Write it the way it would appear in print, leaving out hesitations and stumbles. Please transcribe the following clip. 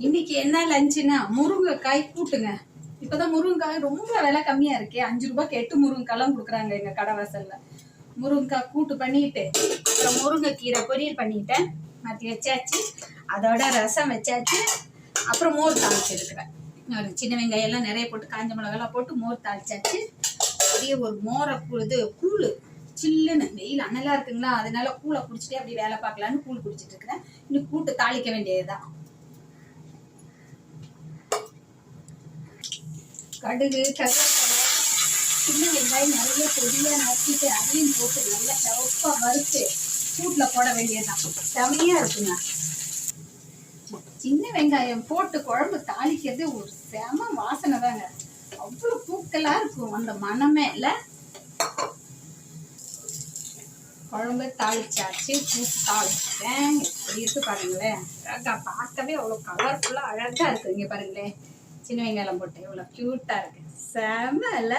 இன்னைக்கு என்ன லஞ்சுன்னா முருங்கைக்காய் கூட்டுங்க. இப்பதான் முருங்கைக்காய் ரொம்ப விலை கம்மியா இருக்கே. 5 ரூபாய்க்கு 8 முருங்கைக்காய்லாம் கொடுக்குறாங்க எங்க கடை வாசல்ல. முருங்கைக்காய் கூட்டு பண்ணிட்டு அப்புறம் முருங்கைக்கீரை பொரியல் பண்ணிட்டேன். மாற்றி வச்சாச்சு. அதோட ரசம் வச்சாச்சு. அப்புறம் மோர் தாளிச்சிருக்கிறேன். சின்ன வெங்காயம் எல்லாம் நிறைய போட்டு காஞ்ச மிளகாலாம் போட்டு மோர் தாளிச்சாச்சு. அப்படியே ஒரு மோரை கூழ் சில்லுன்னு வெயில் அனலா இருக்குங்களா, அதனால கூழை குடிச்சிட்டே அப்படி வேலை பார்க்கலான்னு கூழ் குடிச்சிட்டு இருக்கிறேன். இன்னும் கூட்டு தாளிக்க வேண்டியதுதான். கடுகு, கருவேப்பிலை, சின்ன வெங்காயம் நிறைய பொடியா நறுக்கிட்டு அதையும் போட்டு நல்லா சிவப்பா வறுத்து கூட்டில் போட வேண்டியதுதான். செமையா இருக்குங்க. சின்ன வெங்காயம் போட்டு குழம்பு தாளிக்கிறது ஒரு செம வாசனை தாங்க. அவ்வளவு தூக்கலா இருக்கும் அந்த மனமே இல்ல. குழம்பு தாளிச்சாச்சு. கூட்டு தாளிச்சிட்டேன். எப்படி இருக்கு பாருங்களேன். அழகா பார்க்கவே அவ்வளவு கலர்ஃபுல்லா அழகா இருக்கு. இங்க பாருங்களேன், சின்ன வெங்காயம் போட்டு எவ்வளவு கியூட்டா இருக்கு. செம இல்ல.